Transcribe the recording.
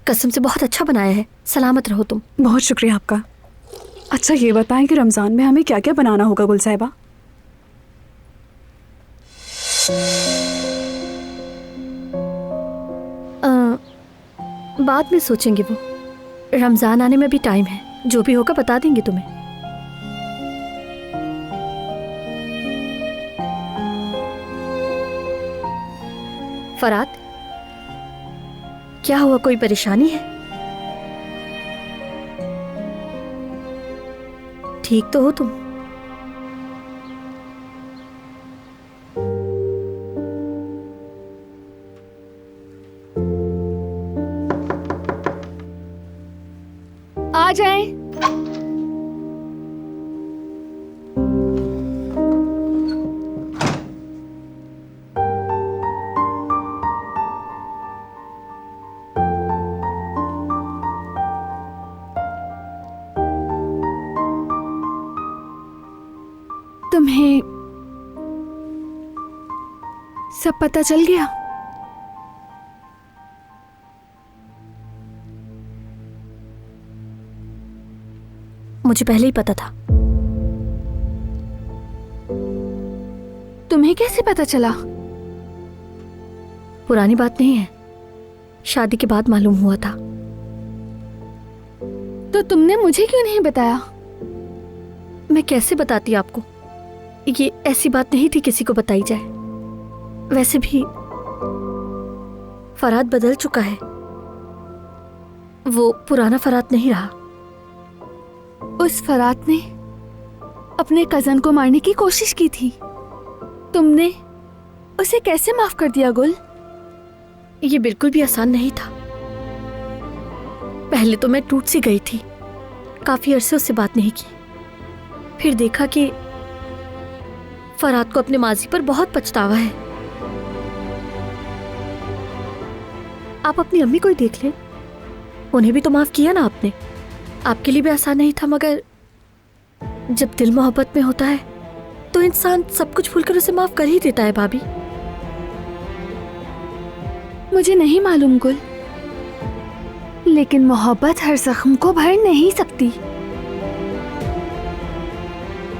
कसम से बहुत अच्छा बनाया है। सलामत रहो तुम। बहुत शुक्रिया आपका। अच्छा ये बताएं कि रमज़ान में हमें क्या क्या बनाना होगा गुल साहिबा? बाद में सोचेंगे वो। रमज़ान आने में भी टाइम है। जो भी होगा बता देंगे तुम्हें। फरात, क्या हुआ? कोई परेशानी है? ठीक तो हो तुम? आ जाएं। तुम्हें सब पता चल गया? मुझे पहले ही पता था। तुम्हें कैसे पता चला? पुरानी बात नहीं है, शादी के बाद मालूम हुआ था। तो तुमने मुझे क्यों नहीं बताया? मैं कैसे बताती आपको? ये ऐसी बात नहीं थी किसी को बताई जाए। वैसे भी फरात बदल चुका है। वो पुराना फरात नहीं रहा। उस फरात ने अपने कजन को मारने की कोशिश की थी। तुमने उसे कैसे माफ कर दिया गुल? ये बिल्कुल भी आसान नहीं था। पहले तो मैं टूट सी गई थी। काफी अरसे उससे बात नहीं की। फिर देखा कि फरात को अपने माजी पर बहुत पछतावा है। आप अपनी अम्मी को ही देख लें, उन्हें भी तो माफ किया ना आपने। आपके लिए भी आसान नहीं था, मगर जब दिल मोहब्बत में होता है तो इंसान सब कुछ भूलकर उसे माफ कर ही देता है। भाभी, मुझे नहीं मालूम गुल, लेकिन मोहब्बत हर जख्म को भर नहीं सकती।